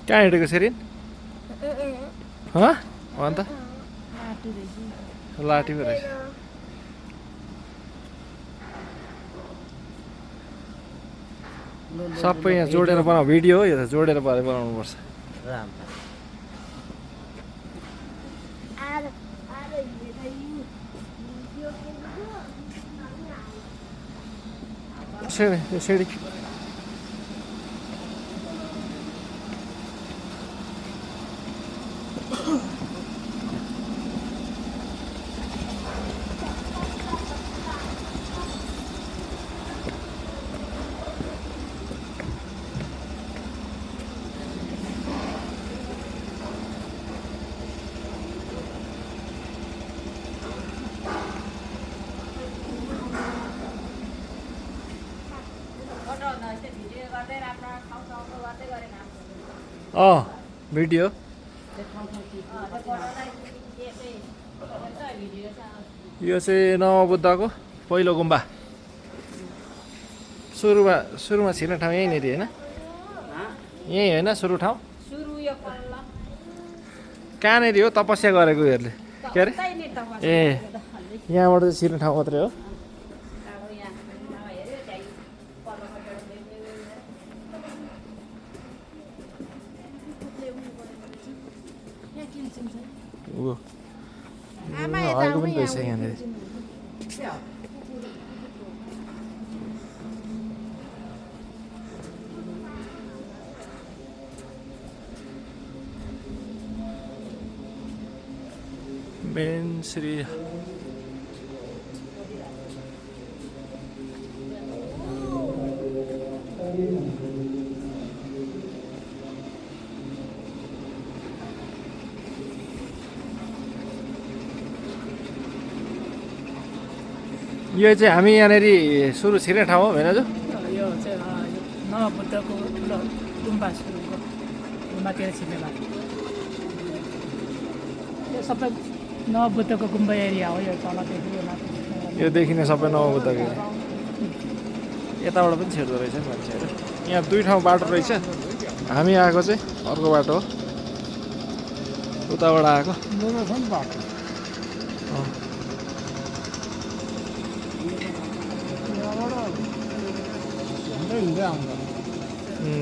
कहाँ हिँडेको सेरिन अन्त लाटी पो रहेछ सबै यहाँ जोडेर बनाऊ भिडियो हो यो त जोडेर बनाउनु पर्छ सेडी भिडियो यो चाहिँ नवबुद्धको पहिलो गुम्बा सुरुमा छिर्ने ठाउँ यहीँनिर होइन यहीँ होइन सुरु ठाउँ कहाँनिर हो तपस्या गरेको उयोहरूले के अरे ए यहाँबाट चाहिँ छिर्ने ठाउँ मात्रै हो आएको पनि रहेछ यहाँनिर मेन श्री यो चाहिँ हामी यहाँनिर सुरु छिर्ने ठाउँ हो होइन जो यो चाहिँ नवबुद्धको ठुलो गुम्बा सुरुको गुम्बातिर छिर्ने बाटो यो सबै नवबुद्धको गुम्बा एरिया हो यो तलदेखि यो देखिने सबै नवबुद्धको यताबाट पनि छिर्दो रहेछ नि मान्छेहरू यहाँ दुई ठाउँ बाटो रहेछ हामी आएको चाहिँ अर्को बाटो हो उताबाट आएको बाटो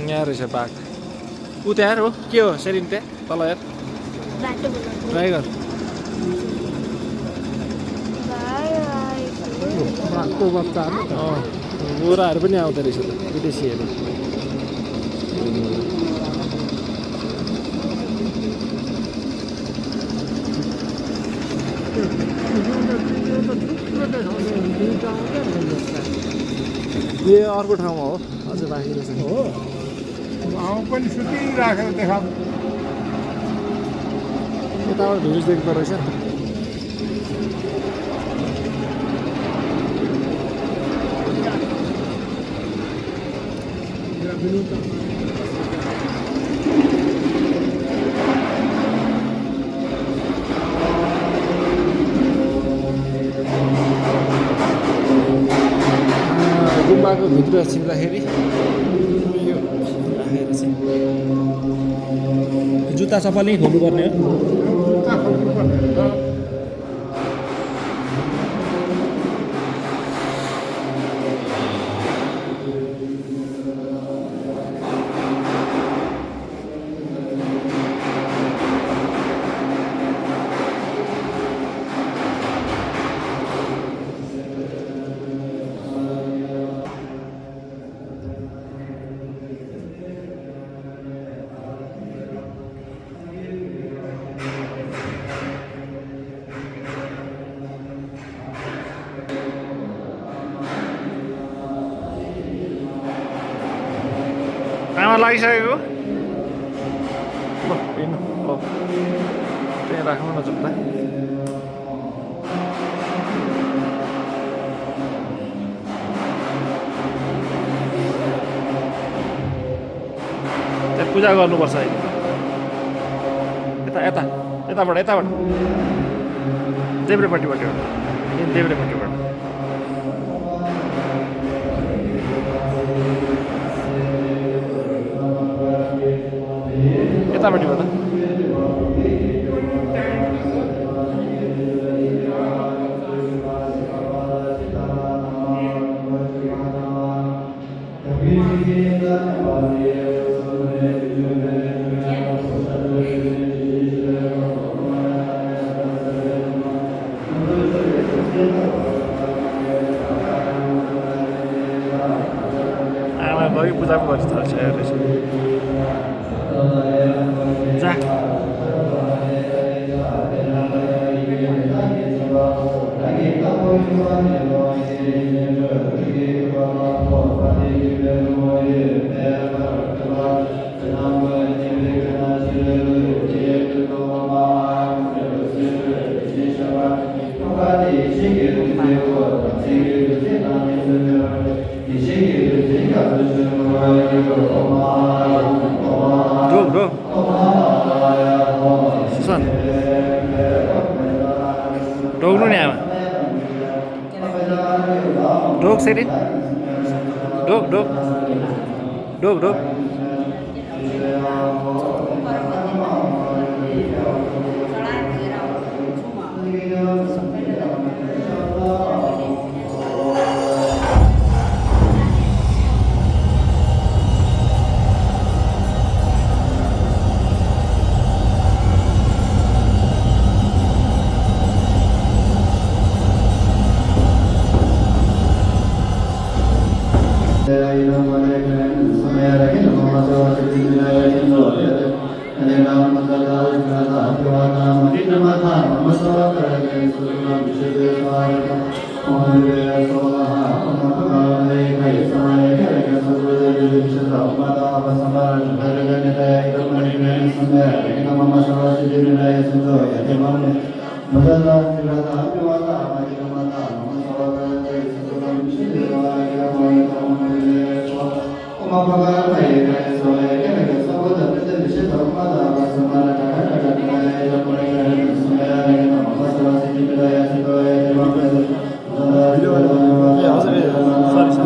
यहाँ रहेछ बाघ ऊ त्यहाँ हो के हो सेरिन त्यहाँ तल हेर टाइगर गोराहरू पनि आउँदो रहेछ त विदेशीहरू यो अर्को ठाउँमा हो अझै बाँकी रहेछ हो पनि सुतिराखेर देखा यताबाट भ्युज देख्दो रहेछ गुम्बाको भित्र छिर्दाखेरि यो राखेर चाहिँ जुत्ता चप्पल नै खोल्नुपर्ने हो आमा लागिसकेको हिँड्नु त्यहाँ राख्नु न जुत्ता त्यहाँ पूजा गर्नुपर्छ अहिले यताबाट देब्रेपट्टिबाट देब्रेपट्टिबाट यतापट्टि भयो त आमा गयो पूजा पो गर्छ रहेछ जा ढोक सुशान्त ढोक्नु नि आमा ढोक सेरी ढोक ढोक ढोक ढोक Om